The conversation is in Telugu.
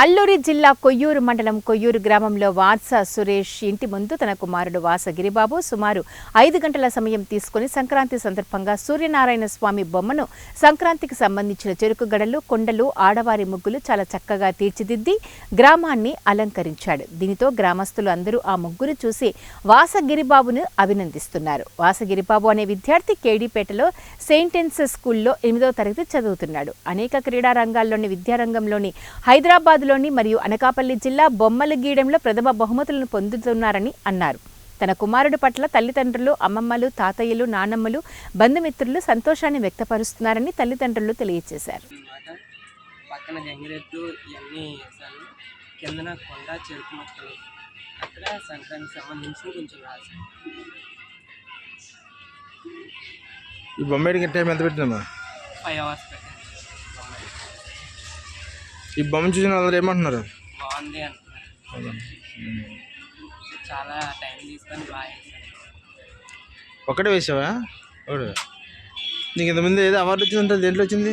అల్లూరి జిల్లా కొయ్యూరు మండలం కొయ్యూరు గ్రామంలో వాత్స సురేష్ ఇంటి ముందు తన కుమారుడు వాస గిరిబాబు సుమారు 5 గంటల సమయం తీసుకుని సంక్రాంతి సందర్భంగా సూర్యనారాయణ స్వామి బొమ్మను సంక్రాంతికి సంబంధించిన చెరుకు గడలు, కొండలు, ఆడవారి ముగ్గులు చాలా చక్కగా తీర్చిదిద్ది గ్రామాన్ని అలంకరించాడు. దీనితో గ్రామస్తులు అందరూ ఆ ముగ్గురు చూసి వాస గిరిబాబును అభినందిస్తున్నారు. వాస గిరిబాబు అనే విద్యార్థి కేడీపేటలో సెయింటెన్స్ స్కూల్లో 8వ తరగతి చదువుతున్నాడు. అనేక క్రీడా రంగాల్లోని విద్యారంగంలోని హైదరాబాద్ మరియు అనకాపల్లి జిల్లా బొమ్మలగీడెంలో ప్రథమ బహుమతులను పొందుతున్నారని అన్నారు. తన కుమారుడి పట్ల తల్లిదండ్రులు, అమ్మమ్మలు, తాతయ్యలు, నానమ్మలు, బంధుమిత్రులు సంతోషాన్ని వ్యక్తపరుస్తున్నారని తల్లిదండ్రులు తెలియజేశారు. పక్కన గంగిరెద్దు ఇవన్నీ వేసాను, కిందన కొండ, చెరుకు మొక్కలు, అక్కడ సంక్రాంతికి సంబంధించి కొంచెం రాశాను. ఈ బొమ్మ టైం ఎంత పెట్టినమ్మా? 5 hours పెట్టాను. ఈ బొమ్మ చూసిన అందరూ ఏమంటున్నారు? బాగుంది అంటున్నారు. చాలా టైం తీసుకొని బాగా వేసాను. ఒకటే వేసావా? నీకు ఇంతకుముందు ఏదో అవార్డు వచ్చిందంటే దేంట్లో వచ్చింది?